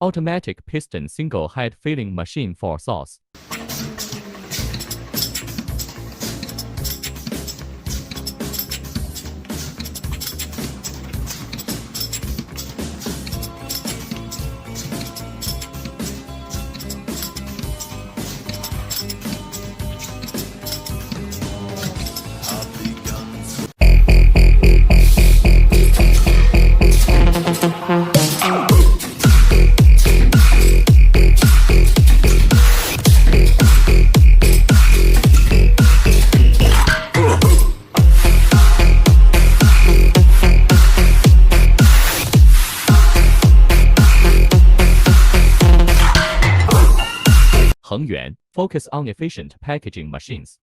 Automatic piston single head filling machine for sauce. HYAP1-10TMHS focus on efficient packaging machines.